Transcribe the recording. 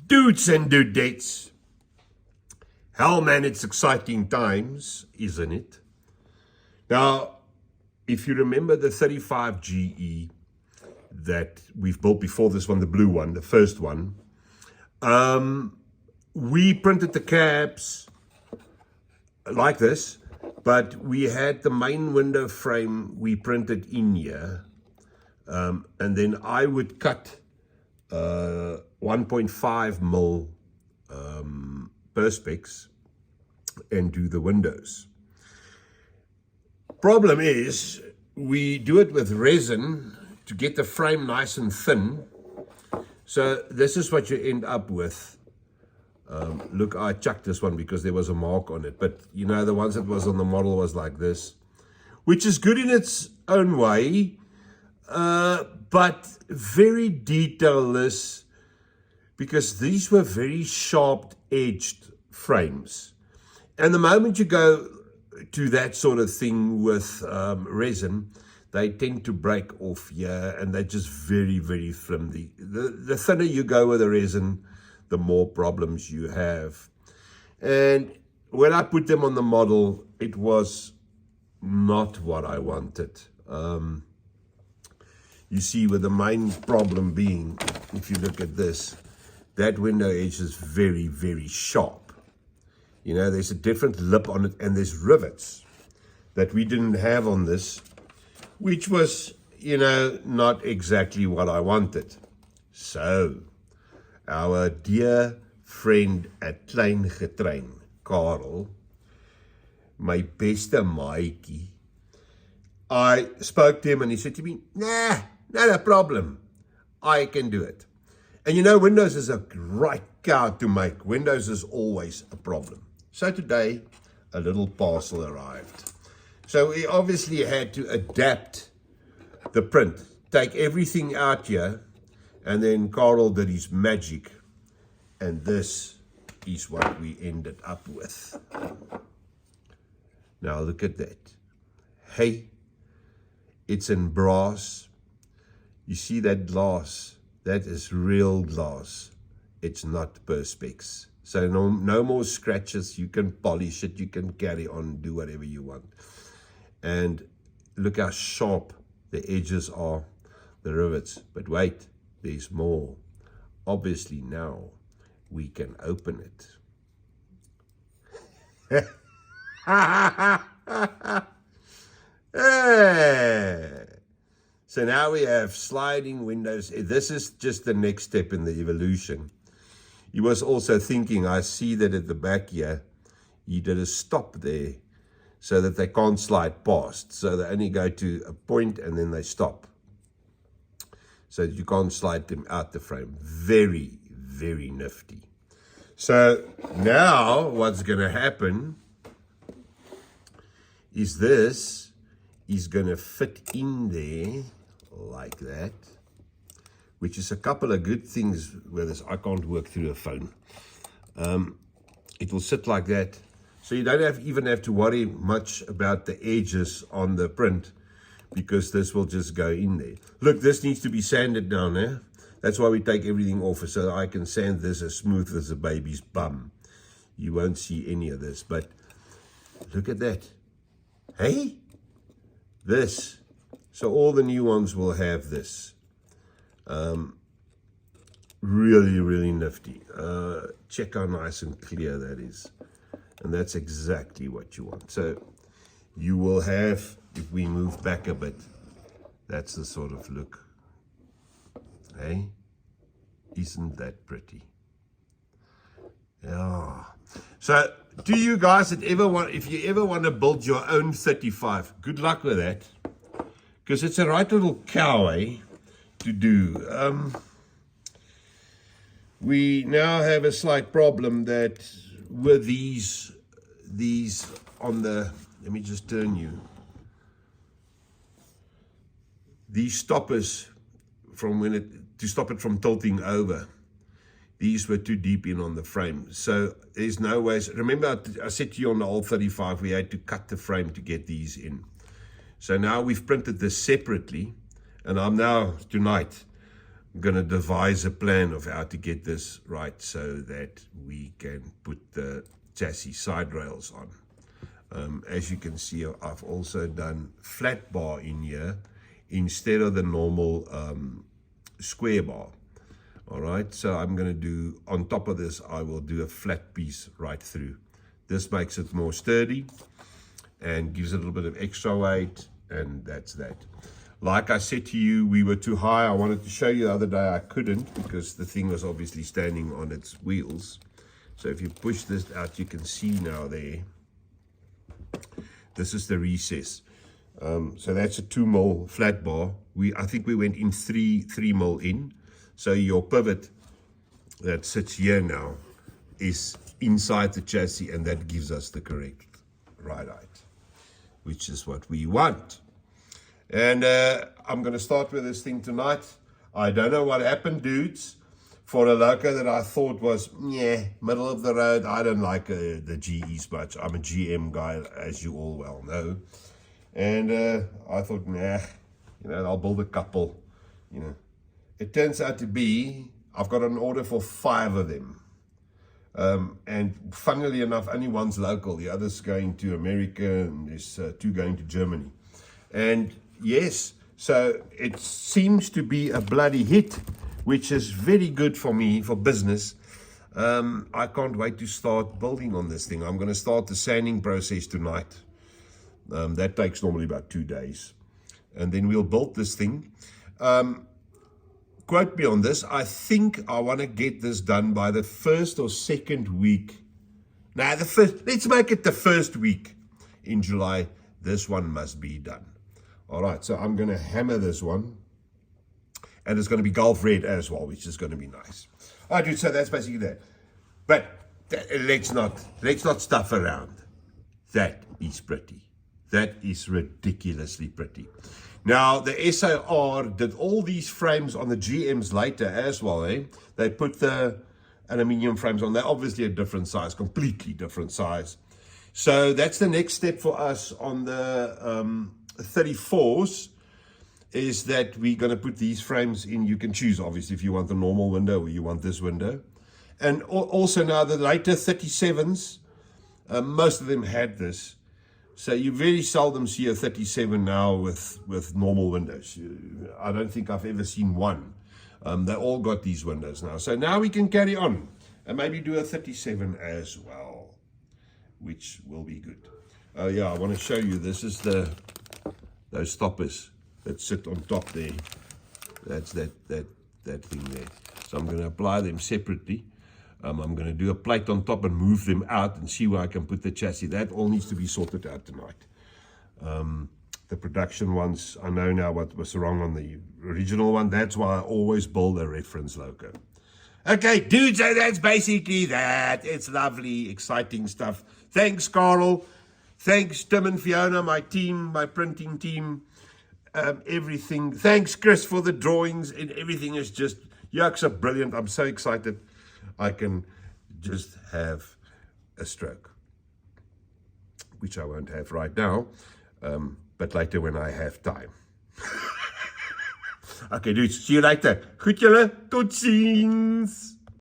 Dudes and dudettes. Hell, man, it's exciting times, isn't it? Now, if you remember the 35 GE that we've built before this one, the blue one, the first one, we printed the cabs like this, but we had the main window frame we printed in here, and then I would cut 1.5 mil Perspex and do the windows. Problem is, we do it with resin to get the frame nice and thin. So this is what you end up with. Look, I chucked this one because there was a mark on it. But, you know, the ones that was on the model was like this, which is good in its own way, but very detailless, because these were very sharp-edged frames. And the moment you go to that sort of thing with resin, they tend to break off here, and they're just very, very flimsy. The thinner you go with the resin, the more problems you have. And when I put them on the model, it was not what I wanted. You see, with the main problem being, if you look at this, that window edge is very, very sharp. You know, there's a different lip on it, and there's rivets that we didn't have on this, which was, you know, not exactly what I wanted. So, our dear friend at Klein Getrein, Karel, my beste maatjie, I spoke to him and he said to me, nah, not a problem. I can do it. And you know, Windows is a right cow to make. Windows is always a problem. So today, a little parcel arrived. So we obviously had to adapt the print, take everything out here, and then Karel did his magic. And this is what we ended up with. Now look at that. Hey, it's in brass. You see that glass? That is real glass. It's not Perspex. So no more scratches. You can polish it. You can carry on, do whatever you want. And look how sharp the edges are, the rivets. But wait, there's more. Obviously now we can open it. So now we have sliding windows. This is just the next step in the evolution. He was also thinking, I see that at the back here, he did a stop there so that they can't slide past. So they only go to a point and then they stop. So that you can't slide them out the frame. Very, very nifty. So now what's going to happen is this is going to fit in there like that, which is a couple of good things with this. I can't work through a phone. It will sit like that. So you don't even have to worry much about the edges on the print, because this will just go in there. Look, this needs to be sanded down there. That's why we take everything off, so that I can sand this as smooth as a baby's bum. You won't see any of this, but look at that. Hey, this. So all the new ones will have this. Really, really nifty. Check how nice and clear that is. And that's exactly what you want. So you will have, if we move back a bit, that's the sort of look. Hey, isn't that pretty? Yeah. So do you guys that ever want, if you ever want to build your own 35, good luck with that. Because it's a right little cow, to do. We now have a slight problem that with these on the, let me just turn you. These stoppers from to stop it from tilting over. These were too deep in on the frame. So there's no ways. Remember, I said to you on the old 35, we had to cut the frame to get these in. So now we've printed this separately, and I'm now, tonight, I'm going to devise a plan of how to get this right so that we can put the chassis side rails on. As you can see, I've also done flat bar in here instead of the normal square bar. All right, so I'm going to do, on top of this, I will do a flat piece right through. This makes it more sturdy and gives it a little bit of extra weight, and that's that. Like I said to you, we were too high. I wanted to show you the other day. I couldn't because the thing was obviously standing on its wheels. So if you push this out, you can see now there. This is the recess. So that's a 2 mil flat bar. I think we went in 3 mil in. So your pivot that sits here now is inside the chassis, and that gives us the correct ride height, which is what we want. And I'm going to start with this thing tonight. I don't know what happened, dudes. For a loco that I thought was, middle of the road. I don't like the GEs much. I'm a GM guy, as you all well know. And I thought, I'll build a couple, It turns out to be, I've got an order for 5 of them. And funnily enough, only one's local. The other's going to America, and there's 2 going to Germany. And yes, so it seems to be a bloody hit, which is very good for me, for business. I can't wait to start building on this thing. I'm going to start the sanding process tonight. That takes normally about 2 days. And then we'll build this thing. Quote me on this. I think I want to get this done by the 1st or 2nd week. Now, let's make it the 1st week in July. This one must be done. All right, so I'm going to hammer this one. And it's going to be Gulf red as well, which is going to be nice. All right, dude, so that's basically that. But let's not stuff around. That is pretty. That is ridiculously pretty. Now, the SAR did all these frames on the GMs later as well. They put the aluminium frames on. They're obviously a different size, completely different size. So that's the next step for us on the 34s, is that we're going to put these frames in. You can choose, obviously, if you want the normal window or you want this window. And also now the later 37s, most of them had this. So you very seldom see a 37 now with normal windows. I don't think I've ever seen one. They all got these windows now. So now we can carry on and maybe do a 37 as well, which will be good. Oh yeah, I want to show you. This is those stoppers that sit on top there. That's that thing there. So I'm going to apply them separately. I'm going to do a plate on top and move them out and see where I can put the chassis. That all needs to be sorted out tonight. The production ones, I know now what was wrong on the original one. That's why I always build a reference logo. Okay, dudes, so that's basically that. It's lovely, exciting stuff. Thanks, Carl. Thanks, Tim and Fiona, my team, my printing team, everything. Thanks, Chris, for the drawings. And everything is just, yucks are brilliant. I'm so excited. I can just have a stroke, which I won't have right now, but later when I have time. Okay, dudes, see you later. Goed julle, tot ziens.